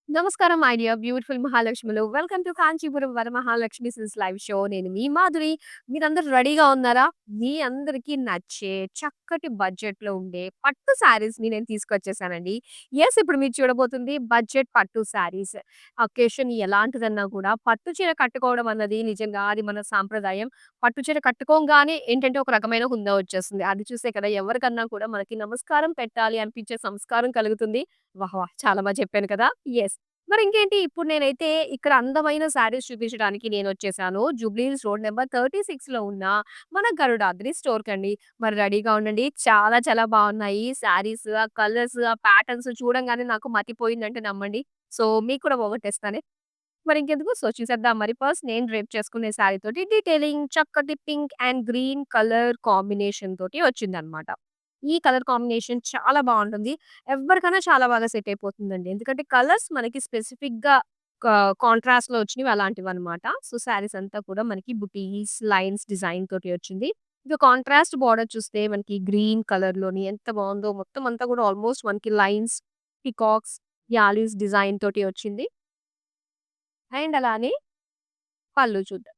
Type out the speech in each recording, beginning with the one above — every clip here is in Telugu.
నమస్కారం మై డియర్ బ్యూటిఫుల్ మహాలక్ష్ములు. Welcome to Kanchipuram Varamahalakshmi silks live show. నేను మీ మాధురి. మీరందరూ రెడీగా ఉన్నారా? మీ అందరికీ నచ్చే చక్కటి బడ్జెట్‌లో ఉండే పట్టు శారీస్‌ని నేను తీసుకొచ్చేసానండి. ఇప్పుడు మీరు చూడబోతుంది బడ్జెట్ పట్టు శారీస్. అకేషన్ ఎలాంటిదన్నా కూడా పట్టు చీర కట్టుకోవడం అన్నది నిజంగా అది మన సాంప్రదాయం. పట్టు చీర కట్టుకోంగానే ఏంటంటే ఒక రకమైన హుందా వచ్చేస్తుంది. అది చూసే కదా ఎవరికన్నా కూడా మనకి నమస్కారం పెట్టాలి అనిపించే సంస్కారం కలుగుతుంది. వాహ్! వాహ్! చాలా చెప్పాను కదా! యెస్. మరింకేంటి ఇప్పుడు నేనైతే ఇక్కడ అందమైన శారీస్ చూపించడానికి నేనొచ్చేసాను. జూబ్లీ హిల్స్ రోడ్ నంబర్ 36లో ఉన్న మన గరుడాద్రి స్టోర్‌కండి. మరి రెడీగా ఉండండి. చాలా బావున్నాయి శారీస్, ఆ కలర్స్, ఆ ప్యాటర్న్స్ చూడంగానే నాకు మతిపోయిందంటే నమ్మండి. సో, మీకు కూడా పోగొట్టేస్తానే. మరింకెందుకు చూసేద్దాం మరి ఫస్ట్ నేను డ్రేప్ చేసుకునే శారీ తోటి డీటెయిలింగ్ చక్కటి pink and green colour combination తోటి వచ్చిందనమాట. ఈ కలర్ కాంబినేషన్ చాలా బావుంటుంది. ఎవ్వరికైనా చాలా బాగా సెట్ అయిపోతుందండి. ఎందుకంటే కలర్స్ మనకి స్పెసిఫిక్‌గా కాంట్రాస్ట్‌లో వచ్చినవి అలాంటివన్నమాట. సో, శారీస్ అంతా కూడా మనకి బుటీస్, లైన్స్ డిజైన్ తోటి వచ్చింది. ఇక కాంట్రాస్ట్ బోర్డర్ చూస్తే మనకి గ్రీన్ కలర్‌లోని ఎంత బావుందో మొత్తం అంతా కూడా ఆల్‌మోస్ట్ మనకి లైన్స్, పీకాక్స్, యాలీస్ డిజైన్ తోటి వచ్చింది. అండ్ అలానే పళ్ళు చూద్దాం.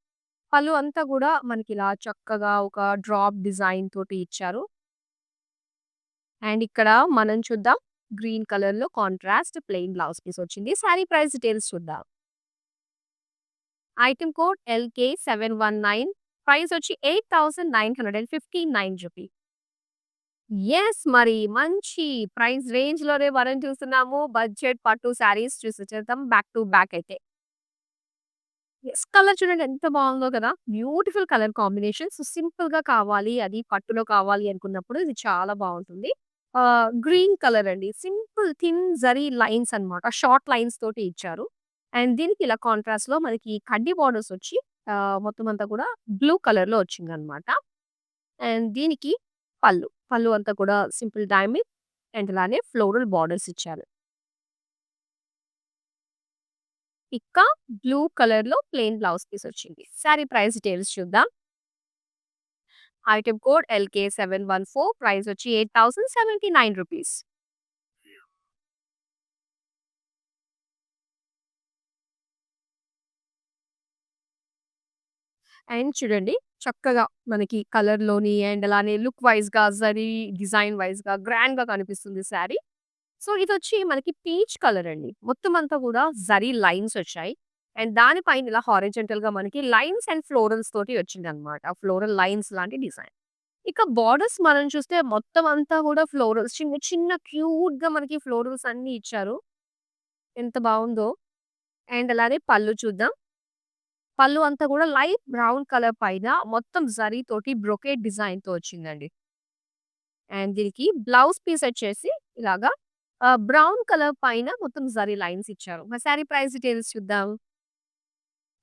పళ్ళు అంతా గూడా మనకిలా చక్కగా ఒక డ్రాప్ డిజైన్ తోటి ఇచ్చారు. అండ్ ఇక్కడ మనం చూద్దాం గ్రీన్ కలర్‌లో కాంట్రాస్ట్ ప్లెయిన్ బ్లౌజ్ పీస్ వచ్చింది. సారీ ప్రైస్ డీటెయిల్స్ చూద్దాం. ఐటెమ్ కోడ్ LK719 ప్రైస్ వచ్చి రూ. 8,959. మరి మంచి ప్రైస్ రేంజ్‌లోనే మనం చూస్తున్నాము. బడ్జెట్ పట్టు సారీస్ చూసేచేద్దాం బ్యాక్ టు బ్యాక్ అయితే. కలర్ చూడండి ఎంత బావుందో కదా! Beautiful colour combination. సో, సింపుల్‌గా కావాలి, అది పట్టులో కావాలి అనుకున్నప్పుడు ఇది చాలా బావుంటుంది. గ్రీన్ కలర్ అండి. సింపుల్ థిన్ జరీ లైన్స్ అన్నమాట. షార్ట్ లైన్స్ తోటి ఇచ్చారు. అండ్ దీనికి ఇలా కాంట్రాస్ట్‌లో మనకి కడ్డీ బోర్డర్స్ వచ్చి మొత్తం అంతా కూడా బ్లూ కలర్‌లో వచ్చిందన్నమాట. అండ్ దీనికి పళ్ళు. పళ్ళు అంతా కూడా సింపుల్ డైమండ్ అండ్ అలానే ఫ్లోరల్ బోర్డర్స్ ఇచ్చారు. ఇంకా బ్లూ కలర్‌లో ప్లెయిన్ బ్లౌజ్ పీస్ వచ్చింది. సారీ ప్రైస్ డీటెయిల్స్ చూద్దాం. ఐటెమ్ కోడ్ LK714 ప్రైస్ వచ్చి రూ. 8,079. అండ్ చూడండి చక్కగా మనకి కలర్‌లోని అండ్ అలానే లుక్ వైస్‌గా జరీ డిజైన్ వైస్‌గా గ్రాండ్‌గా కనిపిస్తుంది సారీ. సో, ఇదొచ్చి మనకి పీచ్ కలర్ అండి. మొత్తం అంతా కూడా జరీ లైన్స్ వచ్చాయి. అండ్ దానిపైన ఇలా హారిజాంటల్‌గా మనకి లైన్స్ అండ్ ఫ్లోరల్స్ తోటి వచ్చిందన్నమాట. ఫ్లోరల్ లైన్స్ లాంటి డిజైన్. ఇక బోర్డర్స్ మనం చూస్తే మొత్తం అంతా కూడా ఫ్లోరల్స్ చిన్న క్యూట్‌గా మనకి ఫ్లోరల్స్ అన్నీ ఇచ్చారు. ఎంత బావుందో! అండ్ అలానే పళ్ళు చూద్దాం. పళ్ళు అంతా కూడా లైట్ బ్రౌన్ కలర్ పైన మొత్తం జరీ తోటి బ్రొకేట్ డిజైన్‌తో వచ్చిందండి. అండ్ దీనికి బ్లౌజ్ పీస్ వచ్చేసి ఇలాగా బ్రౌన్ కలర్ పైన మొత్తం జరీ లైన్స్ ఇచ్చారు. మరి సారీ ప్రైస్ డీటెయిల్స్ చూద్దాం.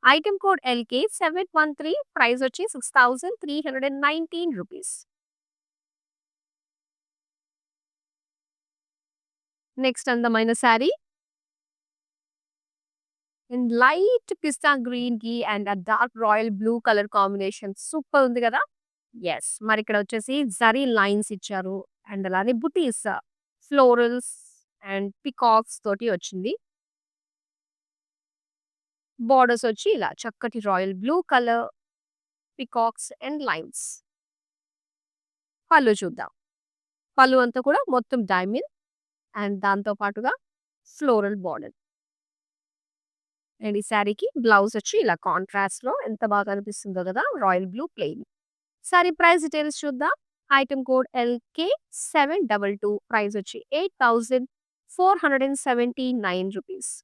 ఐటెమ్ కోడ్ LK713 ప్రైస్ వచ్చి రూ. 6,319. నెక్స్ట్ అందమైన సారీ అండ్ లైట్ పిస్తా గ్రీన్‌కి అండ్ ఆ dark royal blue colour combination super ఉంది గదా! మరిక్కడ వచ్చేసి జరీ లైన్స్ ఇచ్చారు. అండ్ అలానే బుటీస్, ఫ్లోరల్స్ అండ్ పీకాక్స్ తోటి వచ్చింది. బోర్డర్స్ వచ్చి ఇలా చక్కటి royal blue colour, peacocks and lines. పళ్ళు చూద్దాం. పళ్ళు అంతా కూడా మొత్తం డైమండ్ అండ్ దాంతో పాటుగా ఫ్లోరల్ బోర్డర్. అండ్ ఈ శారీకి బ్లౌజ్ వచ్చి ఇలా కాంట్రాస్ట్‌లో ఎంత బాగా కనిపిస్తుందో గదా! Royal blue plain. Sorry price details చూద్దాం. ఐటెమ్ కోడ్ LK722 ప్రైస్ వచ్చి రూ. 8,479.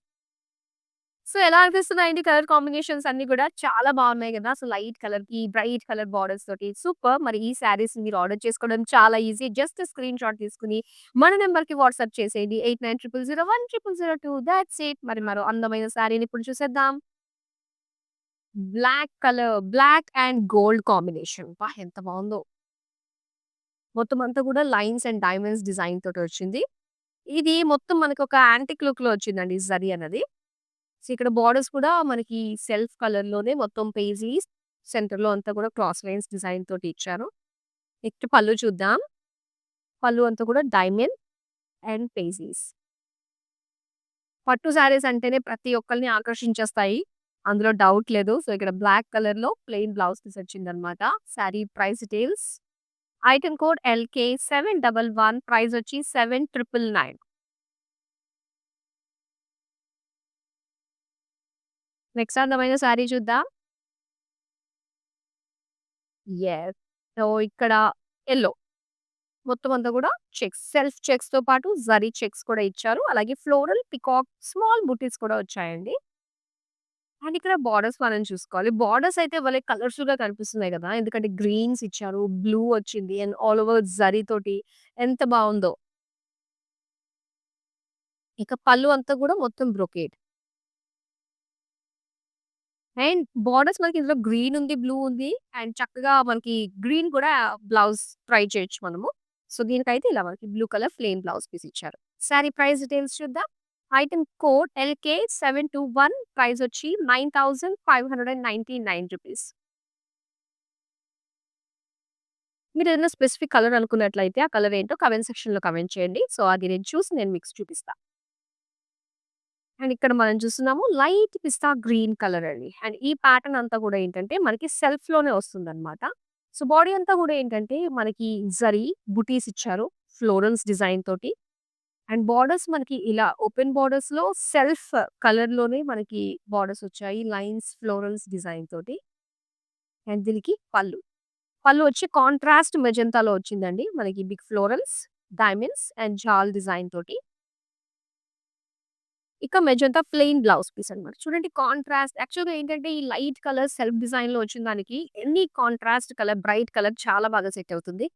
సో, ఎలా అనిపిస్తున్నాయండి కలర్ కాంబినేషన్స్ అన్నీ గూడా? చాలా బావున్నాయి గదా! సో, లైట్ కలర్‌కి బ్రైట్ కలర్ బోర్డర్స్ తోటి సూపర్. మరి ఈ శారీస్‌ని మీరు ఆర్డర్ చేసుకోవడం చాలా ఈజీ. జస్ట్ స్క్రీన్ షాట్ తీసుకొని మన నంబర్‌కి వాట్సాప్ చేసేయండి. 8900010002 థాట్స్ ఇట్. మరి మరో అందమైన శారీని ఇప్పుడు చూసేద్దాం. Black and gold combination. అబ్బా! ఎంత బావుందో! మొత్తం అంతా కూడా లైన్స్ అండ్ డైమండ్స్ డిజైన్ తోటొచ్చింది. ఇది మొత్తం మనకొక యాంటిక్ లుక్‌లో వచ్చిందండి జరీ అన్నది. సో, ఇక్కడ బోర్డర్స్ కూడా మనకి సెల్ఫ్ కలర్‌లోనే మొత్తం పేజీస్ సెంటర్‌లో అంతా కూడా క్రాస్ లైన్స్ డిజైన్ తోటి ఇచ్చారు. నెక్స్ట్ పళ్ళు చూద్దాం. పళ్ళు అంతా కూడా డైమండ్ అండ్ పేజీస్. పట్టు శారీస్ అంటేనే ప్రతి ఒక్కళ్ళని ఆకర్షించేస్తాయి. అందులో డౌట్ లేదు. సో, ఇక్కడ బ్లాక్ కలర్‌లో ప్లెయిన్ బ్లౌజ్ పీస్ వచ్చిందనమాట. Sari price details item code LK711 price వచ్చి 7999. నెక్స్ట్ అందమైన శారీ చూద్దాం. యెస్. సో, ఇక్కడ యెల్లో మొత్తం అంతా కూడా చెక్స్, సెల్ఫ్ చెక్స్‌తో పాటు జరీ చెక్స్ కూడా ఇచ్చారు. అలాగే ఫ్లోరల్, పీకాక్, స్మాల్ బుటీస్ కూడా వచ్చాయండి. అండ్ ఇక్కడ బోర్డర్స్ మనం చూసుకోవాలి. బోర్డర్స్ అయితే భలే కలర్‌ఫుల్‌గా కనిపిస్తున్నాయి గదా! ఎందుకంటే గ్రీన్స్ ఇచ్చారు, బ్లూ వచ్చింది అండ్ ఆల్ ఓవర్ జరీ తోటి ఎంత బావుందో. ఇక పళ్ళు అంతా గూడా మొత్తం బ్రొకేడ్. అండ్ బోర్డర్స్ మనకి ఇందులో గ్రీన్ ఉంది, బ్లూ ఉంది అండ్ చక్కగా మనకి గ్రీన్ కూడా బ్లౌజ్ ట్రై చేయొచ్చు మనము. సో, దీనికైతే ఇలా మనకి blue colour plain blouse piece ఇచ్చారు. సారీ ప్రైస్ డీటెయిల్స్ చూద్దాం. ఐటెమ్ కోడ్ LK721 ప్రైస్ వచ్చి ₹9,599. మీరేదైనా స్పెసిఫిక్ కలర్ అనుకున్నట్లయితే ఆ కలర్ ఏంటో కామెంట్ సెక్షన్‌లో కామెంట్ చేయండి. సో, అది నేను చూసి నేను మీకు చూపిస్తా. అండ్ ఇక్కడ మనం చూస్తున్నాము లైట్ పిస్తా గ్రీన్ కలర్ అండి. అండ్ ఈ ప్యాటర్న్ అంతా కూడా ఏంటంటే మనకి సెల్ఫ్‌లోనే వస్తుందన్నమాట. సో, బాడీ అంతా కూడా ఏంటంటే మనకి జరీ బుటీస్ ఇచ్చారు. ఫ్లోరల్స్ డిజైన్ తోటి. అండ్ బోర్డర్స్ మనకి ఇలా ఓపెన్ బోర్డర్స్‌లో సెల్ఫ్ కలర్‌లోనే మనకి బోర్డర్స్ వచ్చాయి. లైన్స్, ఫ్లోరల్స్ డిజైన్ తోటి. అండ్ దీనికి పళ్ళు. పళ్ళు వచ్చి కాంట్రాస్ట్ మెజెంటాలో వచ్చిందండి. మనకి big florals, diamonds and jaal design తోటి. ఇక మెజంతా ప్లెయిన్ బ్లౌజ్ పీస్ అన్నమాట. చూడండి కాంట్రాస్ట్ యాక్చువల్‌గా ఏంటంటే ఈ లైట్ కలర్ సెల్ఫ్ డిజైన్‌లో వచ్చిన దానికి any contrast colour, bright colour చాలా బాగా సెట్ అవుతుంది.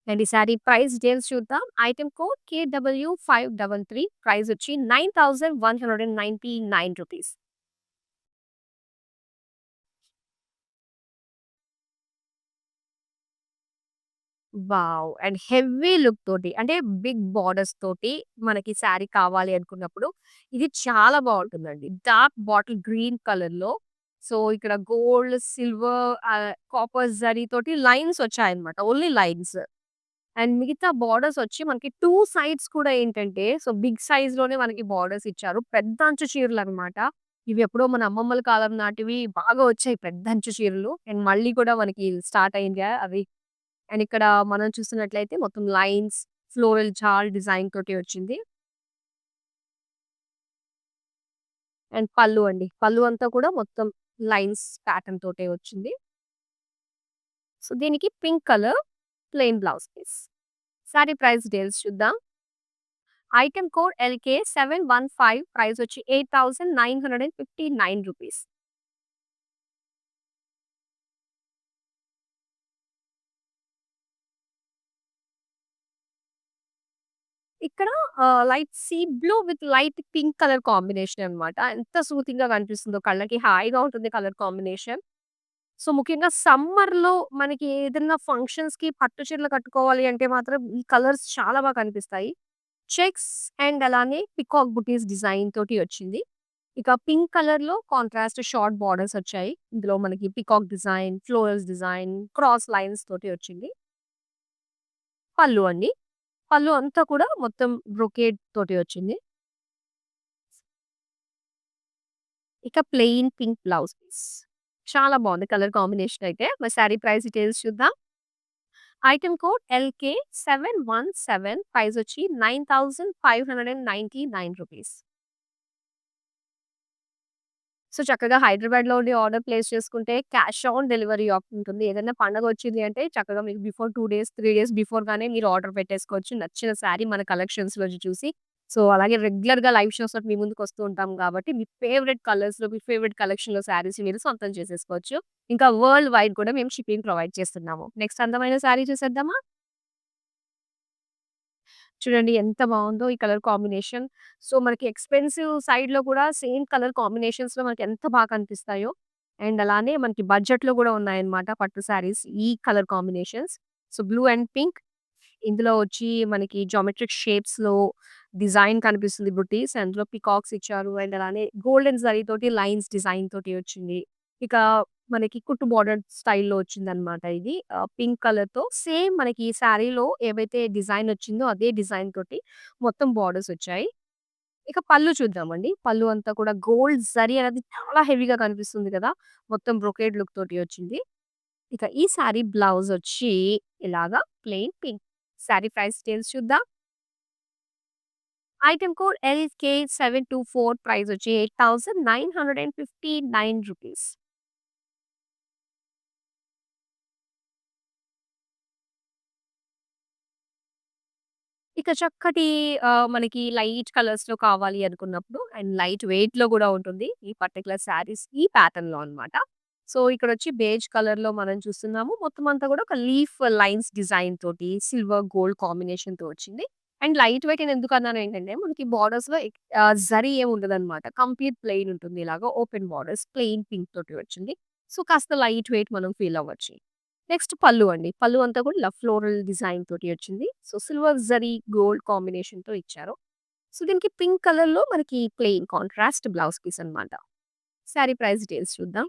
అండ్ ఈ సారీ ప్రైస్ డీటెయిల్స్ చూద్దాం. ఐటెమ్ కోడ్ KW533 ప్రైస్ వచ్చి ₹9,199. వావ్! అండ్ హెవీ లుక్ తోటి అంటే బిగ్ బోర్డర్స్ తోటి మనకి శారీ కావాలి అనుకున్నప్పుడు ఇది చాలా బావుంటుందండి. డార్క్ బాటిల్ గ్రీన్ కలర్‌లో సో, ఇక్కడ గోల్డ్, సిల్వర్ కాపర్ జరీ తోటి లైన్స్ వచ్చాయన్నమాట. Only lines. అండ్ మిగతా బోర్డర్స్ వచ్చి మనకి 2 సైడ్స్ కూడా ఏంటంటే సో, బిగ్ సైజ్‌లోనే మనకి బోర్డర్స్ ఇచ్చారు. పెద్ద అంచు చీరలన్నమాట. ఇవి ఎప్పుడో మన అమ్మమ్మల కాలం నాటివి బాగా వచ్చాయి పెద్ద అంచు చీరలు. అండ్ మళ్ళీ కూడా మనకి స్టార్ట్ అయిందిగా అవి. అండ్ ఇక్కడ మనం చూస్తున్నట్లయితే మొత్తం లైన్స్, ఫ్లోరల్ జాల్ డిజైన్ తోటి వచ్చింది. అండ్ పళ్ళు అండి. పళ్ళు అంతా కూడా మొత్తం లైన్స్ ప్యాటర్న్ తోటే వచ్చింది. సో, దీనికి pink colour plain blouse piece. Sari price details చూద్దాం. ఐటెమ్ కోడ్ LK715 ప్రైస్ వచ్చి ₹8,959. ఇక్కడ light sea blue with light pink colour combination అన్నమాట. ఎంత సూతింగ్‌గా కనిపిస్తుందో కళ్ళకి హాయిగా ఉంటుంది కలర్ కాంబినేషన్. సో, ముఖ్యంగా సమ్మర్‌లో మనకి ఏదన్నా ఫంక్షన్స్‌కి పట్టు చీరలు కట్టుకోవాలి అంటే మాత్రం ఈ కలర్స్ చాలా బాగా కనిపిస్తాయి. చెక్స్ అండ్ అలానే పీకాక్ బుటీస్ డిజైన్ తోటి వచ్చింది. ఇక పింక్ కలర్‌లో కాంట్రాస్ట్ షార్ట్ బోర్డర్స్ వచ్చాయి. ఇందులో మనకి peacock design, florals design, cross lines తోటి వచ్చింది. పళ్ళు అండి. పళ్ళు అంతా కూడా మొత్తం బ్రొకేడ్ తోటి వచ్చింది. ఇక ప్లెయిన్ పింక్ బ్లౌజ్ పీస్. చాలా బావుంది కలర్ కాంబినేషన్ అయితే. మరి సారీ ప్రైస్ డీటెయిల్స్ చూద్దాం. ఐటెమ్ కోడ్ LK717 ప్రైస్ వచ్చి ₹9,599. సో, చక్కగా హైదరాబాద్‌లో ఉండి ఆర్డర్ ప్లేస్ చేసుకుంటే క్యాష్ ఆన్ డెలివరీ ఆప్షన్ ఉంటుంది. ఏదైనా పండగొచ్చింది అంటే చక్కగా మీకు బిఫోర్ 2 డేస్, 3 డేస్ బిఫోర్‌గానే మీరు ఆర్డర్ పెట్టేసుకోవచ్చు. నచ్చిన శారీ మన కలెక్షన్స్‌లోంచి చూసి. సో, అలాగే రెగ్యులర్‌గా లైవ్ షోస్‌తోటి మీ ముందుకొస్తూ ఉంటాం కాబట్టి మీ ఫేవరెట్ కలర్స్‌లో, మీ ఫేవరెట్ కలెక్షన్‌లో శారీస్ మీరు సొంతం చేసేసుకోవచ్చు. ఇంకా వరల్డ్ వైడ్ కూడా మేము షిప్పింగ్ ప్రొవైడ్ చేస్తున్నాము. నెక్స్ట్ అందమైన శారీ చూసేద్దామా? చూడండి ఎంత బావుందో ఈ కలర్ కాంబినేషన్. సో, మనకి ఎక్స్‌పెన్సివ్ సైడ్‌లో కూడా సేమ్ కలర్ కాంబినేషన్స్‌లో మనకి ఎంత బాగా కనిపిస్తాయో. అండ్ అలానే మనకి బడ్జెట్‌లో కూడా ఉన్నాయన్నమాట పట్టు శారీస్ ఈ colour combinations. So, blue and pink ఇందులో వచ్చి మనకి జామెట్రిక్ షేప్స్‌లో డిజైన్ కనిపిస్తుంది బుటీస్. అందులో పీకాక్స్ ఇచ్చారు. అండ్ అలానే గోల్డెన్ జరీతోటి లైన్స్ డిజైన్ తోటి వచ్చింది. ఇక మనకి కుట్టు బోర్డర్ స్టైల్‌లో వచ్చిందనమాట ఇది. పింక్ కలర్‌తో సేమ్ మనకి శారీలో ఏవైతే డిజైన్ వచ్చిందో అదే డిజైన్ తోటి మొత్తం బోర్డర్స్ వచ్చాయి. ఇక పళ్ళు చూద్దామండి. పళ్ళు అంతా కూడా గోల్డ్ జరీ అనేది చాలా హెవీగా కనిపిస్తుంది కదా! మొత్తం బ్రొకేడ్ లుక్ తోటి వచ్చింది. ఇక ఈ సారీ బ్లౌజ్ వచ్చి ఇలాగా plain pink. Sorry price details చూద్దాం. ఐటెమ్ కోడ్ LK724 ప్రైస్ వచ్చి ₹8,959. ఇక చక్కటి మనకి లైట్ కలర్స్‌లో కావాలి అనుకున్నప్పుడు అండ్ లైట్ వెయిట్‌లో గూడా ఉంటుంది. ఈ పర్టిక్యులర్ శారీస్ ఈ ప్యాటర్న్‌లో అన్నమాట. సో, ఇక్కడొచ్చి బేజ్ కలర్‌లో మనం చూస్తున్నాము. మొత్తం అంతా గూడా ఒక లీఫ్ లైన్స్ డిజైన్ తోటి సిల్వర్, గోల్డ్ కాంబినేషన్‌తో వచ్చింది. అండ్ లైట్ వెయిట్ అని ఎందుకన్నానేంటంటే మనకి బోర్డర్స్‌లో జరీ ఏమి ఉండదన్నమాట. కంప్లీట్ ప్లెయిన్ ఉంటుంది. ఇలాగా ఓపెన్ బోర్డర్స్ ప్లెయిన్ పింక్ తోటి వచ్చింది. సో, కాస్త లైట్ వెయిట్ మనం ఫీల్ అవ్వచ్చు. నెక్స్ట్ పళ్ళు అండి. పళ్ళు అంతా కూడా ఇలా ఫ్లోరల్ డిజైన్ తోటి వచ్చింది. సో, సిల్వర్ జరీ గోల్డ్ కాంబినేషన్‌తో ఇచ్చారు. సో, దీనికి పింక్ కలర్‌లో మనకి ప్లెయిన్ కాంట్రాస్ట్ బ్లౌజ్ పీస్ అన్నమాట. సారీ ప్రైస్ డీటెయిల్స్ చూద్దాం.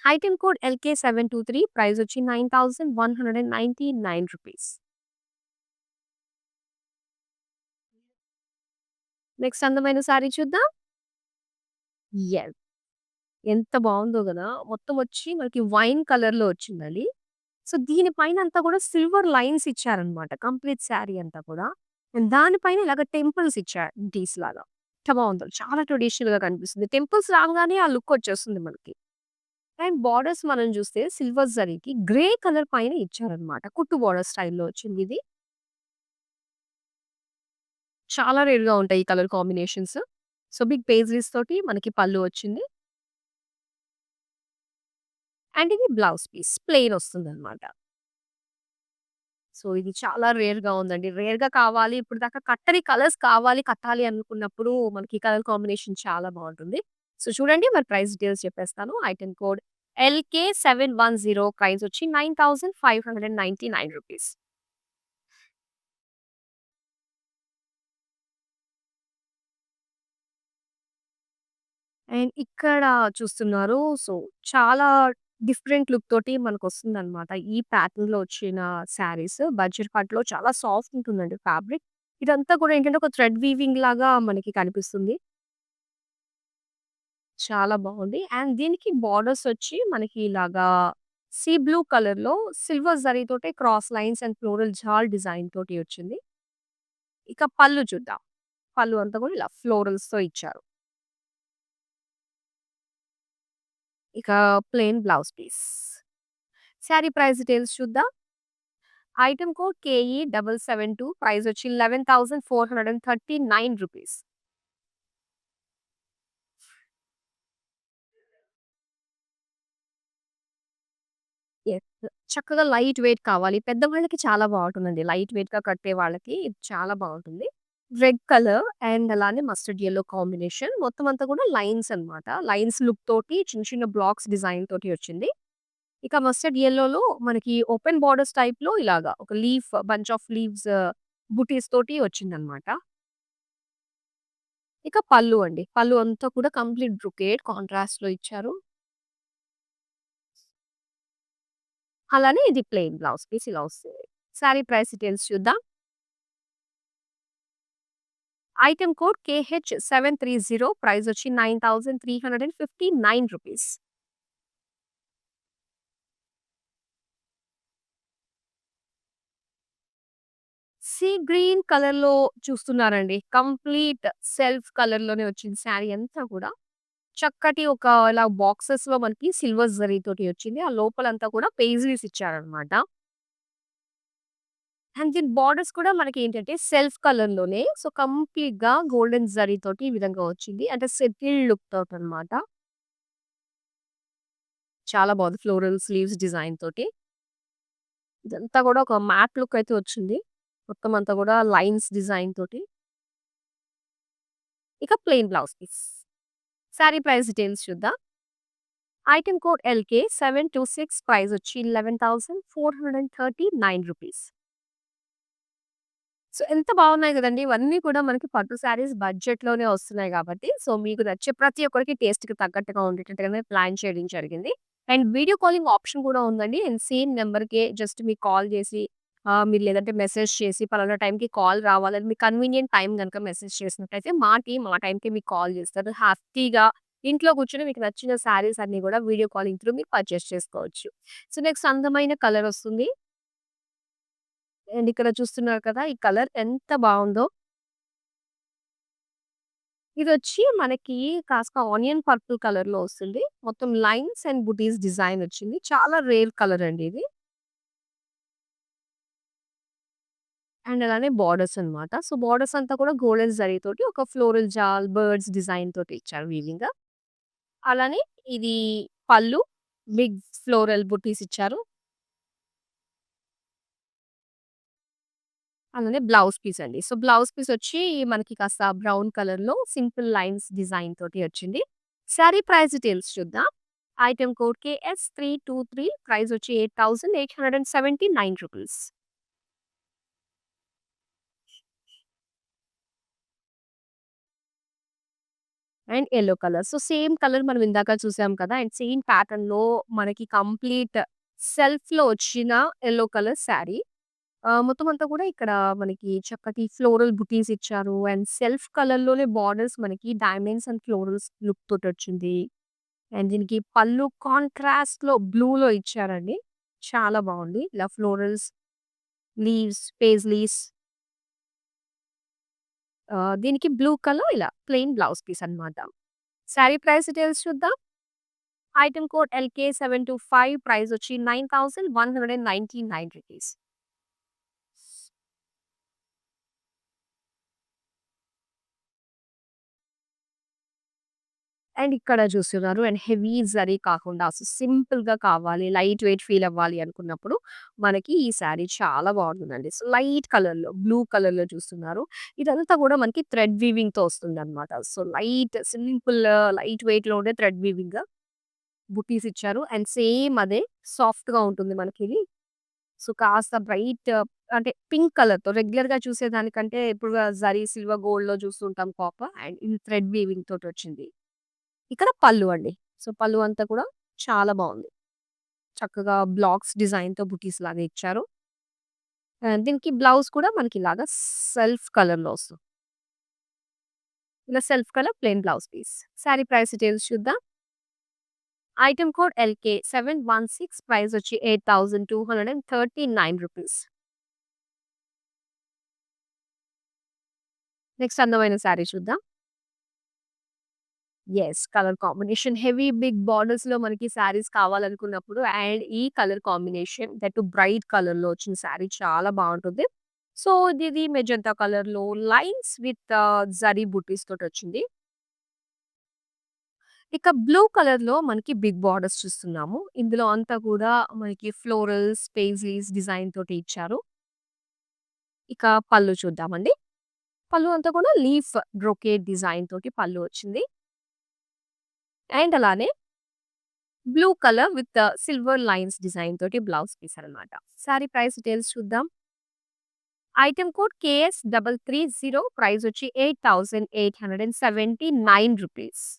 ఐటెమ్ కోడ్ LK723 ప్రైస్ వచ్చి ₹9,199. నెక్స్ట్ అందమైన సారీ చూద్దాం. యెస్. ఎంత బావుందో గదా! మొత్తం వచ్చి మనకి వైన్ కలర్‌లో వచ్చిందండి. సో, దీని పైన అంతా కూడా సిల్వర్ లైన్స్ ఇచ్చారన్నమాట. కంప్లీట్ సారీ అంతా కూడా. అండ్ దాని పైన ఇలాగ టెంపుల్స్ ఇచ్చారు బుటీస్ లాగా. ఎంత బావుందో. చాలా ట్రెడిషనల్‌గా కనిపిస్తుంది. టెంపుల్స్ రాంగానే ఆ లుక్ వచ్చేస్తుంది మనకి. అండ్ బోర్డర్స్ మనం చూస్తే సిల్వర్ జరీకి గ్రే కలర్ పైన ఇచ్చారన్నమాట. కుట్టు బోర్డర్ స్టైల్‌లో వచ్చింది ఇది. చాలా రేర్‌గా ఉంటాయి ఈ colour combinations. So, big paisleys తోటి మనకి పళ్ళు వచ్చింది. అండ్ ఇది బ్లౌజ్ పీస్ ప్లెయిన్ వస్తుందన్నమాట. సో, ఇది చాలా రేర్‌గా ఉందండి. రేర్‌గా కావాలి ఇప్పటిదాకా కట్టని కలర్స్ కావాలి, కట్టాలి అనుకున్నప్పుడు మనకి ఈ కలర్ కాంబినేషన్ చాలా బావుంటుంది. సో, చూడండి మరి ప్రైస్ డీటెయిల్స్ చెప్పేస్తాను. ఐటెమ్ కోడ్ LK710 ప్రైస్ వచ్చి ₹9,599. అండ్ ఇక్కడ చూస్తున్నారు. సో, చాలా డిఫరెంట్ లుక్ తోటి మనకొస్తుందనమాట. ఈ ప్యాటర్న్‌లో వచ్చిన శారీస్ బడ్జెట్ కట్‌లో చాలా సాఫ్ట్ ఉంటుందండి ఫ్యాబ్రిక్. ఇదంతా కూడా ఏంటంటే ఒక థ్రెడ్ వీవింగ్ లాగా మనకి కనిపిస్తుంది. చాలా బావుంది. అండ్ దీనికి బోర్డర్స్ వచ్చి మనకి ఇలాగా సీ బ్లూ కలర్‌లో సిల్వర్ జరీతోటి cross lines and floral jaal design తోటి వచ్చింది. ఇక పళ్ళు చూద్దాం. పళ్ళు అంతా కూడా ఇలా ఫ్లోరల్స్‌తో ఇచ్చారు. ఇక plain blouse piece. Sari price details చూద్దాం. ఐటెమ్ కోడ్ KE772 ప్రైస్ వచ్చి ₹11,439. యెస్. చక్కగా లైట్ వెయిట్ కావాలి. పెద్దవాళ్ళకి చాలా బావుంటుందండి. లైట్ వెయిట్‌గా కట్టే వాళ్ళకి ఇది చాలా బావుంటుంది. రెడ్ కలర్ అండ్ అలానే మస్టర్డ్ యెల్లో కాంబినేషన్. మొత్తం అంతా కూడా లైన్స్ అన్నమాట. లైన్స్ లుక్ తోటి చిన్న చిన్న బ్లాక్స్ డిజైన్ తోటి వచ్చింది. ఇక మస్టర్డ్ యెల్లోలో మనకి ఓపెన్ బోర్డర్స్ టైప్‌లో ఇలాగా ఒక లీఫ్ బంచ్ ఆఫ్ లీవ్స్ బుటీస్ తోటి వచ్చిందన్నమాట. ఇక పళ్ళు అండి. పళ్ళు అంతా కూడా కంప్లీట్ బ్రొకేడ్ కాంట్రాస్ట్‌లో ఇచ్చారు. అలానే ఇది ప్లెయిన్ బ్లౌజ్ పీస్ ఇలా వస్తుంది. సారీ ప్రైస్ డీటెయిల్స్ చూద్దాం. ఐటెమ్ కోడ్ KH730 ప్రైస్ వచ్చి ₹9,359. సీ గ్రీన్ కలర్‌లో చూస్తున్నారండి. కంప్లీట్ సెల్ఫ్ కలర్‌లోనే వచ్చింది శారీ అంతా కూడా. చక్కటి ఒక ఇలా బాక్సెస్‌లో మనకి సిల్వర్ జరీతోటి వచ్చింది. ఆ లోపలంతా కూడా పెయిస్లీస్ ఇచ్చారనమాట. అండ్ దీని బోర్డర్స్ కూడా మనకేంటంటే సెల్ఫ్ కలర్‌లోనే సో, కంప్లీట్‌గా గోల్డెన్ జరీతోటి ఈ విధంగా వచ్చింది. అంటే సెటిల్డ్ లుక్ తోటనమాట. చాలా బాగుంది. ఫ్లోరల్ స్లీవ్స్ డిజైన్ తోటి. ఇదంతా కూడా ఒక మ్యాట్ లుక్ అయితే వచ్చింది. మొత్తం అంతా కూడా లైన్స్ డిజైన్ తోటి. ఇక plain blouse piece. Sari price details చూద్దాం. ఐటెమ్ కోడ్ LK726 ప్రైస్ వచ్చి ₹11,439. సో, ఎంత బాగున్నాయి గదండీ! ఇవన్నీ కూడా మనకి పట్టు శారీస్ బడ్జెట్‌లోనే వస్తున్నాయి గాబట్టి, సో, మీకు నచ్చే ప్రతి ఒక్కరికి టేస్ట్‌కి తగ్గట్టుగా ఉండేటట్టుగానే ప్లాన్ చేయడం జరిగింది. అండ్ వీడియో కాలింగ్ ఆప్షన్ కూడా ఉందండి. అండ్ సేమ్ నంబర్‌కే జస్ట్ మీకు కాల్ జేసి మీరు లేదంటే మెసేజ్ చేసి పలానా టైంకి కాల్ రావాలని మీ కన్వీనియంట్ టైం గనుక మెసేజ్ చేసినట్టయితే మా టీమ్ ఆ టైంకి మీకు కాల్ చేస్తారు. హ్యాపీగా ఇంట్లో కూర్చొని మీకు నచ్చిన శారీస్ అన్నీ గూడా వీడియో కాలింగ్ త్రూ మీరు పర్చేస్ చేసుకోవచ్చు. సో, నెక్స్ట్ అందమైన కలరొస్తుంది. అండ్ ఇక్కడ చూస్తున్నారు కదా! ఈ కలర్ ఎంత బావుందో. ఇదొచ్చి మనకి కాస్త ఆనియన్ పర్పుల్ కలర్‌లో వస్తుంది. మొత్తం లైన్స్ అండ్ బుటీస్ డిజైన్ వచ్చింది. చాలా రేర్ కలర్ అండి ఇది. అండ్ అలానే బోర్డర్స్ అన్నమాట. సో, బోర్డర్స్ అంతా కూడా గోల్డెన్ జరీతోటి ఒక ఫ్లోరల్ జాల్, బర్డ్స్ డిజైన్ తోటి ఇచ్చారు వీవింగ్. అలానే ఇది పళ్ళు, బిగ్ ఫ్లోరల్ బుటీస్ ఇచ్చారు. అలానే బ్లౌజ్ పీస్ అండి. సో, బ్లౌజ్ పీస్ వచ్చి మనకి కాస్త బ్రౌన్ కలర్‌లో సింపుల్ లైన్స్ డిజైన్ తోటి వచ్చింది. సారీ ప్రైస్ డీటెయిల్స్ చూద్దాం. ఐటెమ్ కోడ్ KS323 ప్రైస్ వచ్చి ₹8,879. And yellow colour. So, same colour మనం ఇందాక చూసాం కదా! అండ్ సేమ్ ప్యాటర్న్‌లో మనకి కంప్లీట్ సెల్ఫ్‌లో వచ్చిన యెల్లో కలర్ శారీ. మొత్తం అంతా కూడా ఇక్కడ మనకి చక్కటి ఫ్లోరల్ బుటీస్ ఇచ్చారు. అండ్ సెల్ఫ్ కలర్‌లోనే బోర్డర్స్ మనకి డైమండ్స్ అండ్ ఫ్లోరల్స్ లుక్ తోటొచ్చింది. అండ్ దీనికి పళ్ళు కాంట్రాస్ట్‌లో బ్లూలో ఇచ్చారండి. చాలా బావుంది. ఇలా ఫ్లోరల్స్, లీవ్స్, పేజ్లీస్ దీనికి బ్లూ కలర్ ఇలా ప్లెయిన్ బ్లౌజ్ పీస్ అన్నమాట. శారీ ప్రైస్ డీటెయిల్స్ చూద్దాం. ఐటెమ్ కోడ్ LK725 ప్రైస్ వచ్చి ₹9,199. అండ్ ఇక్కడ చూస్తున్నారు అండ్ హెవీ జరీ కాకుండా అసలు సింపుల్‌గా కావాలి, లైట్ వెయిట్ ఫీల్ అవ్వాలి అనుకున్నప్పుడు మనకి ఈ శారీ చాలా బాగుంటుందండి. సో, లైట్ కలర్‌లో, బ్లూ కలర్‌లో చూస్తున్నారు. ఇదంతా కూడా మనకి థ్రెడ్ వీవింగ్‌తో వస్తుందన్నమాట. సో, సింపుల్ లైట్ వెయిట్‌లో ఉండే థ్రెడ్ వీవింగ్ బుటీస్ ఇచ్చారు. అండ్ సేమ్ అదే సాఫ్ట్‌గా ఉంటుంది మనకిది. సో, కాస్త బ్రైట్ అంటే పింక్ కలర్‌తో రెగ్యులర్‌గా చూసేదానికంటే ఇప్పుడు జరీ, సిల్వర్, గోల్డ్‌లో చూస్తుంటాం కాపర్ అండ్ ఇది థ్రెడ్ వీవింగ్ తోటొచ్చింది. ఇక్కడ పళ్ళు అండి. సో, పళ్ళు అంతా కూడా చాలా బావుంది. చక్కగా బ్లాక్స్ డిజైన్‌తో బుటీస్ లాగా ఇచ్చారు. దీనికి బ్లౌజ్ కూడా మనకిలాగా సెల్ఫ్ కలర్‌లో వస్తుంది. ఇలా self colour plain blouse piece. Sari price details చూద్దాం. ఐటెమ్ కోడ్ LK716 ప్రైస్ వచ్చి ₹8,239. నెక్స్ట్ అందమైన సారీ చూద్దాం. Yes. Colour combination heavy big బోర్డర్స్‌లో మనకి శారీస్ కావాలనుకున్నప్పుడు అండ్ ఈ కలర్ కాంబినేషన్ దట్ బ్రైట్ కలర్‌లో వచ్చిన శారీ చాలా బావుంటుంది. సో, ఇది మెజంతా కలర్‌లో లైన్స్ విత్ జరీ బుటీస్ తోటొచ్చింది. ఇక బ్లూ కలర్‌లో మనకి బిగ్ బోర్డర్స్ చూస్తున్నాము. ఇందులో అంతా కూడా మనకి ఫ్లోరల్స్, పేజ్లీస్ డిజైన్ తోటి ఇచ్చారు. ఇక పళ్ళు చూద్దామండి. పళ్ళు అంతా కూడా లీఫ్ బ్రొకేడ్ డిజైన్ తోటి పళ్ళు వచ్చింది. అండ్ అలానే blue colour with silver lines design తోటి బ్లౌజ్ పీస్ అన్నమాట. సారీ ప్రైస్ డీటెయిల్స్ చూద్దాం. ఐటెమ్ కోడ్ KS330 ప్రైస్ వచ్చి ₹8,879.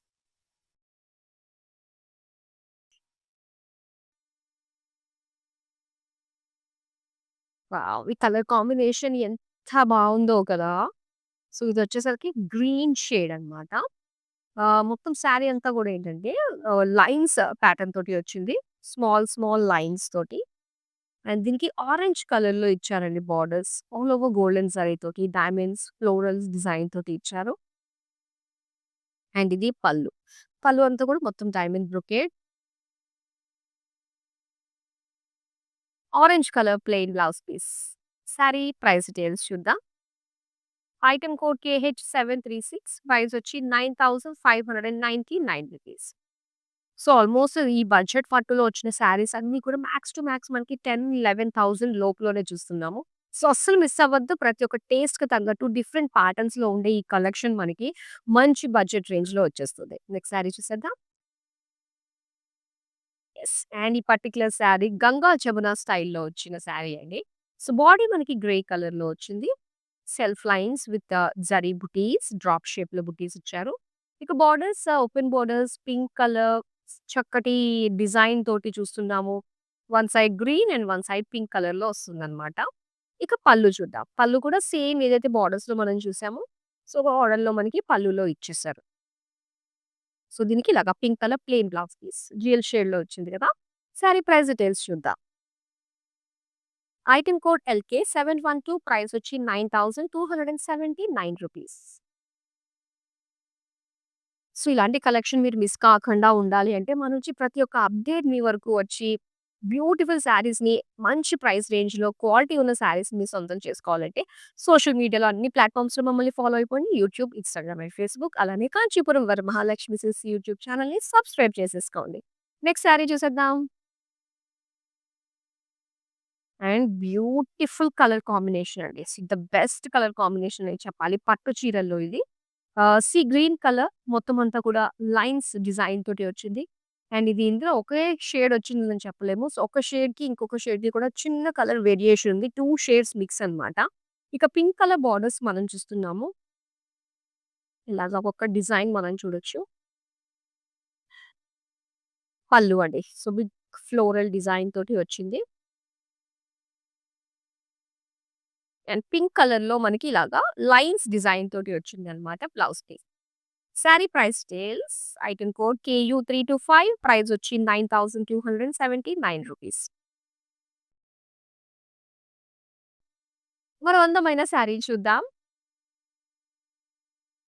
వావ్! ఈ కలర్ కాంబినేషన్ ఎంత బావుందో కదా! సో, ఇదొచ్చేసరికి గ్రీన్ షేడ్ అన్నమాట. మొత్తం శారీ అంతా గూడా ఏంటంటే లైన్స్ ప్యాటర్న్ తోటి వచ్చింది. స్మాల్, స్మాల్ లైన్స్ తోటి. అండ్ దీనికి ఆరెంజ్ కలర్‌లో ఇచ్చారండి బోర్డర్స్. ఆల్ ఓవర్ గోల్డెన్ జరీతోటి డైమండ్స్, ఫ్లోరల్స్ డిజైన్ తోటి ఇచ్చారు. అండ్ ఇది పళ్ళు. పళ్ళు అంతా కూడా మొత్తం diamond brocade. Orange colour plain blouse piece. Sari price details చూద్దాం. ఐటెమ్ కోడ్ KH736 ప్రైస్ వచ్చి ₹9,599. సో, ఆల్‌మోస్ట్ ఈ బడ్జెట్ పట్టులో వచ్చిన శారీస్ అన్నీ కూడా మాక్స్ టు మాక్స్ మనకి 10, 11,000 లోపులోనే చూస్తున్నాము. సో, అస్సలు మిస్ అవ్వద్దు. ప్రతి ఒక్క టేస్ట్‌కి తగ్గట్టు డిఫరెంట్ ప్యాటర్న్స్‌లో ఉండే ఈ కలెక్షన్ మనకి మంచి బడ్జెట్ రేంజ్‌లో వచ్చేస్తుంది. నెక్స్ట్ శారీ చూసేద్దాం. యెస్. అండ్ ఈ పర్టిక్యులర్ శారీ గంగా జమున స్టైల్‌లో వచ్చిన శారీ అండి. సో, బాడీ మనకి గ్రే కలర్‌లో వచ్చింది. Self lines with zari buttis, drop షేప్‌లో బుటీస్ ఇచ్చారు. ఇక borders open borders pink colour చక్కటి డిజైన్ తోటి చూస్తున్నాము. One side green and one side pink కలర్‌లో వస్తుందన్నమాట. ఇక పళ్ళు చూద్దాం. పళ్ళు కూడా సేమ్ ఏదైతే బోర్డర్స్‌లో మనం చూసామో, సో, ఆర్డర్‌లో మనకి పళ్ళులో ఇచ్చేసారు. సో, దీనికి ఇలాగా pink colour plain blouse piece. Dual షేడ్‌లో వచ్చింది కదా! సారీ ప్రైస్ డీటెయిల్స్ చూద్దాం. ఐటెమ్ కోడ్ LK712 ప్రైస్ వచ్చి ₹9,279. సో, ఇలాంటి కలెక్షన్ మీరు మిస్ కాకుండా ఉండాలి అంటే మన నుంచి ప్రతి ఒక్క అప్‌డేట్ మీ వరకు వచ్చి బ్యూటిఫుల్ శారీస్‌ని మంచి ప్రైస్ రేంజ్‌లో క్వాలిటీ ఉన్న శారీస్‌ని మీ సొంతం చేసుకోవాలంటే సోషల్ మీడియాలో అన్ని ప్లాట్‌ఫార్మ్స్‌లో మమ్మల్ని ఫాలో అయిపోండి. యూట్యూబ్, ఇన్‌స్టాగ్రామ్ అండ్ ఫేస్‌బుక్ అలానే కాంచీపురం వరమహాలక్ష్మి సిల్క్స్ యూట్యూబ్ ఛానెల్‌ని సబ్స్క్రైబ్ చేసేసుకోండి. నెక్స్ట్ శారీ చూసేద్దాం. అండ్ బ్యూటిఫుల్ కలర్ కాంబినేషన్ అండి. ద బెస్ట్ కలర్ కాంబినేషన్ అని చెప్పాలి. పట్టు చీరల్లో ఇది. సీ గ్రీన్ కలర్ మొత్తం అంతా కూడా లైన్స్ డిజైన్ తోటి వచ్చింది. అండ్ ఇది ఇందులో ఒకే షేడ్ వచ్చిందని చెప్పలేము. సో, ఒక షేడ్‌కి ఇంకొక షేడ్‌కి కూడా చిన్న కలర్ వేరియేషన్ ఉంది. 2 షేడ్స్ మిక్స్ అన్నమాట. ఇక పింక్ కలర్ బోర్డర్స్ మనం చూస్తున్నాము. ఇలాగ ఒక్కొక్క డిజైన్ మనం చూడొచ్చు. పళ్ళు అండి. సో, బిగ్ ఫ్లోరల్ డిజైన్ తోటి వచ్చింది. అండ్ పింక్ కలర్‌లో మనకి ఇలాగా లైన్స్ డిజైన్ తోటి వచ్చిందన్నమాట బ్లౌజ్‌కి. Sorry price details item code KU325 price వచ్చి ₹9,279. మరో అందమైన సారీ చూద్దాం.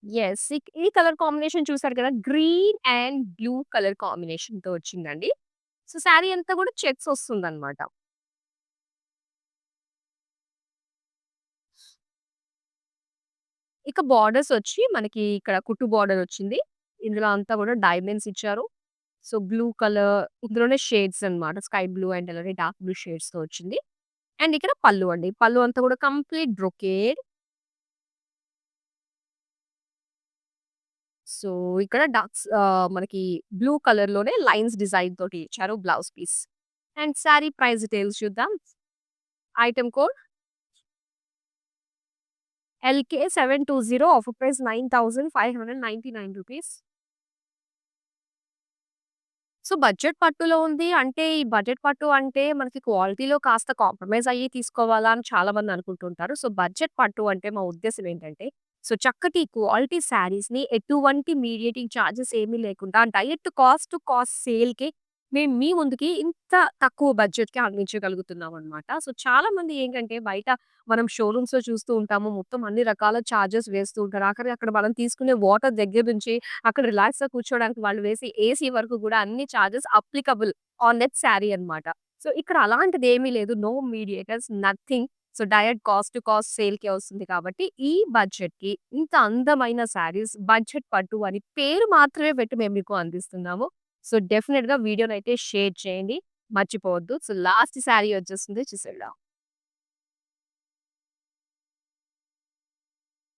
యెస్. ఈ కలర్ కాంబినేషన్ చూసారు కదా! గ్రీన్ అండ్ బ్లూ కలర్ కాంబినేషన్‌తో వచ్చిందండి. సో, సారీ అంతా కూడా చెక్స్ వస్తుందన్నమాట. ఇక బోర్డర్స్ వచ్చి మనకి ఇక్కడ కుట్టు బోర్డర్ వచ్చింది. ఇందులో అంతా కూడా డైమండ్స్ ఇచ్చారు. సో, బ్లూ కలర్ ఇందులోనే షేడ్స్ అన్నమాట. స్కై బ్లూ అండ్ అలానే డార్క్ బ్లూ షేడ్స్‌తో వచ్చింది. అండ్ ఇక్కడ పళ్ళు అండి. పళ్ళు అంతా కూడా కంప్లీట్ బ్రొకేడ్. సో, ఇక్కడ మనకి బ్లూ కలర్‌లోనే లైన్స్ డిజైన్ తోటి ఇచ్చారు blouse piece. And sari price details చూద్దాం. Item code LK720 offer price ₹9,599. So, budget పట్టులో ఉంది. అంటే ఈ బడ్జెట్ పట్టు అంటే మనకి క్వాలిటీలో కాస్త కాంప్రమైజ్ అయ్యి తీసుకోవాలా అని చాలామంది అనుకుంటుంటారు. సో, బడ్జెట్ పట్టు అంటే మా ఉద్దేశ్యం ఏంటంటే, సో, చక్కటి క్వాలిటీ శారీస్‌ని ఎటువంటి మీడియేటింగ్ చార్జెస్ ఏమీ లేకుండా డైరెక్ట్ కాస్ట్ టు కాస్ట్ సేల్‌కే మేము మీ ముందుకి ఇంత తక్కువ బడ్జెట్‌కి అందించగలుగుతున్నామనమాట. సో, చాలామంది ఏంటంటే బయట మనం షోరూమ్స్‌లో చూస్తూ ఉంటాము. మొత్తం అన్ని రకాల చార్జెస్ వేస్తూ ఉంటారు. ఆఖరికి అక్కడ మనం తీసుకునే వాటర్ దగ్గర నుంచి అక్కడ రిలాక్స్‌గా కూర్చోవడానికి వాళ్ళు వేసే ఏసీ వరకు గూడా అన్ని charges applicable on that sari అన్నమాట. సో, ఇక్కడ అలాంటిదేమీ లేదు. No mediators, nothing. So, direct cost to cost సేల్‌కే వస్తుంది కాబట్టి, ఈ బడ్జెట్‌కి ఇంత అందమైన శారీస్ బడ్జెట్ పట్టు అని పేరు మాత్రమే పెట్టి మేము మీకు అందిస్తున్నాము. సో, డెఫినిట్‌గా వీడియోనైతే షేర్ చేయండి. మర్చిపోవద్దు. సో, లాస్ట్ శారీ వచ్చేస్తుంది చూసేద్దాం.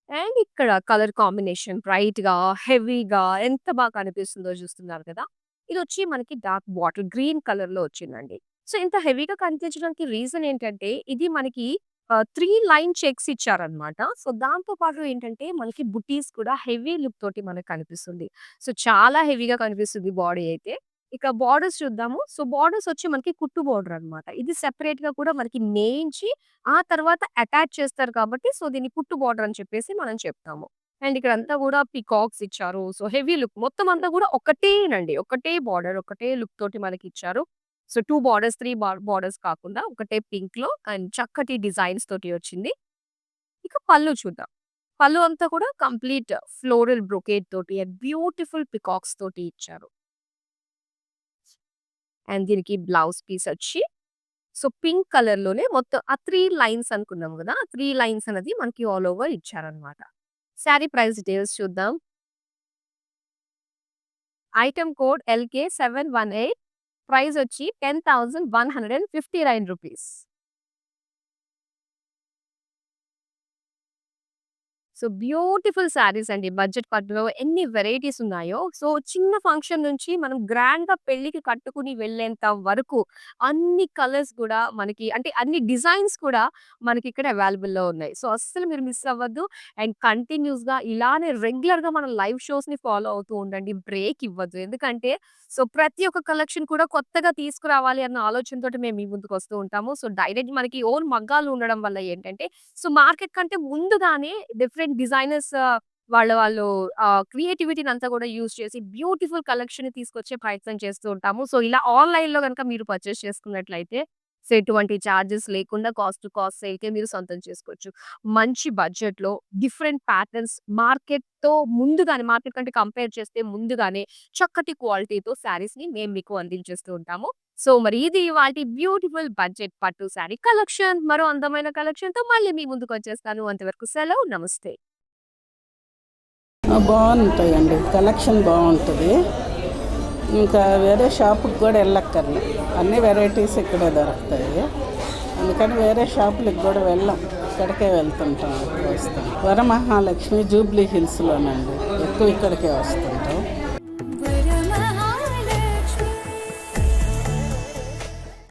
అండ్ ఇక్కడ కలర్ కాంబినేషన్ బ్రైట్‌గా, హెవీగా ఎంత బాగా కనిపిస్తుందో చూస్తున్నారు కదా! ఇదొచ్చి మనకి డార్క్ బాటిల్ గ్రీన్ కలర్‌లో వచ్చిందండి. సో, ఇంత హెవీగా కనిపించడానికి రీజన్ ఏంటంటే, ఇది మనకి 3 లైన్ చెక్స్ ఇచ్చారన్నమాట. సో, దాంతో పాటు ఏంటంటే, మనకి బుటీస్ కూడా హెవీ లుక్ తోటి మనకు కనిపిస్తుంది. సో, చాలా హెవీగా కనిపిస్తుంది బాడీ అయితే. ఇక బోర్డర్స్ చూద్దాము. సో, బోర్డర్స్ వచ్చి మనకి కుట్టు బోర్డర్ అన్నమాట. ఇది సెపరేట్‌గా కూడా మనకి నేయించి ఆ తర్వాత అటాచ్ చేస్తారు కాబట్టి, సో, దీన్ని కుట్టు బోర్డర్ అని చెప్పేసి మనం చెప్తాము. అండ్ ఇక్కడంతా గూడా పీకాక్స్ ఇచ్చారు. సో, హెవీ లుక్ మొత్తం అంతా గూడా ఒకటేనండి. ఒకటే బోర్డర్, ఒకటే లుక్ తోటి మనకిచ్చారు. సో, 2 బోర్డర్స్, 3 బోర్డర్స్ కాకుండా ఒకటే పింక్‌లో అండ్ చక్కటి డిజైన్స్ తోటి వచ్చింది. ఇక పళ్ళు చూద్దాం. పళ్ళు అంతా కూడా కంప్లీట్ ఫ్లోరల్ బ్రొకేడ్ తోటి అండ్ బ్యూటిఫుల్ పీకాక్స్ తోటి ఇచ్చారు. అండ్ దీనికి బ్లౌజ్ పీస్ వచ్చి సో, పింక్ కలర్‌లోనే మొత్తం ఆ 3 లైన్స్ అనుకున్నాం గదా! ఆ 3 లైన్స్ అనేది మనకి ఆల్ ఓవర్ ఇచ్చారన్నమాట. సారీ ప్రైస్ డీటెయిల్స్ చూద్దాం. ఐటెమ్ కోడ్ LK718 ప్రైస్ వచ్చి ₹10,159. సో, బ్యూటిఫుల్ శారీస్ అండి. బడ్జెట్ పట్టులో ఎన్ని వెరైటీస్ ఉన్నాయో. సో, చిన్న ఫంక్షన్ నుంచి మనం గ్రాండ్‌గా పెళ్ళికి కట్టుకొని వెళ్ళేంత వరకు అన్ని కలర్స్ గూడా మనకి అంటే అన్ని డిజైన్స్ కూడా మనకిక్కడ అవైలబుల్‌లో ఉన్నాయి. సో, అస్సలు మీరు మిస్ అవ్వద్దు. అండ్ కంటిన్యూస్‌గా ఇలానే రెగ్యులర్‌గా మన లైవ్ షోస్‌ని ఫాలో అవుతూ ఉండండి. బ్రేక్ ఇవ్వద్దు. ఎందుకంటే సో, ప్రతి ఒక్క కలెక్షన్ కూడా కొత్తగా తీసుకురావాలి అన్న ఆలోచనతోటి మేము మీ ముందుకొస్తూ ఉంటాము. సో, డైరెక్ట్ మనకి ఓన్ మగ్గాలు ఉండడం వల్ల ఏంటంటే సో, మార్కెట్ కంటే ముందుగానే డిఫరెంట్ డిజైనర్స్ వాళ్ళు క్రియేటివిటీనంతా గూడా యూజ్ చేసి బ్యూటిఫుల్ కలెక్షన్‌ని తీసుకొచ్చే ప్రయత్నం చేస్తూ ఉంటాము. సో, ఇలా ఆన్‌లైన్‌లో గనుక మీరు పర్చేస్ చేసుకున్నట్లయితే సో, ఎటువంటి చార్జెస్ లేకుండా కాస్ట్ టు కాస్ట్ సేల్‌కే మీరు సొంతం చేసుకోవచ్చు. మంచి బడ్జెట్‌లో డిఫరెంట్ ప్యాటర్న్స్ మార్కెట్‌తో ముందుగానే మార్కెట్ కంటే కంపేర్ చేస్తే ముందుగానే చక్కటి క్వాలిటీతో శారీస్‌ని మేము మీకు అందించేస్తూ ఉంటాము. సో, మరి ఇది ఇవాల్టి బ్యూటిఫుల్ బడ్జెట్ పట్టు శారీ కలెక్షన్. మరో అందమైన కలెక్షన్‌తో మళ్ళీ మీ ముందుకొచ్చేస్తాను. అంతవరకు సెలవు. నమస్తే. బాగుంటాయండి. కలెక్షన్ బాగుంటుంది. ఇంకా వేరే షాపుకి కూడా వెళ్ళక్కర్లే. అన్ని వెరైటీస్ ఇక్కడే దొరుకుతాయి. అందుకని వేరే షాపులకు కూడా వెళ్ళాం. ఇక్కడికే వెళ్తుంటాం, వస్తాం. వరమహాలక్ష్మి జూబ్లీ హిల్స్లోనండి. ఎక్కువ ఇక్కడికే వస్తుంటాం.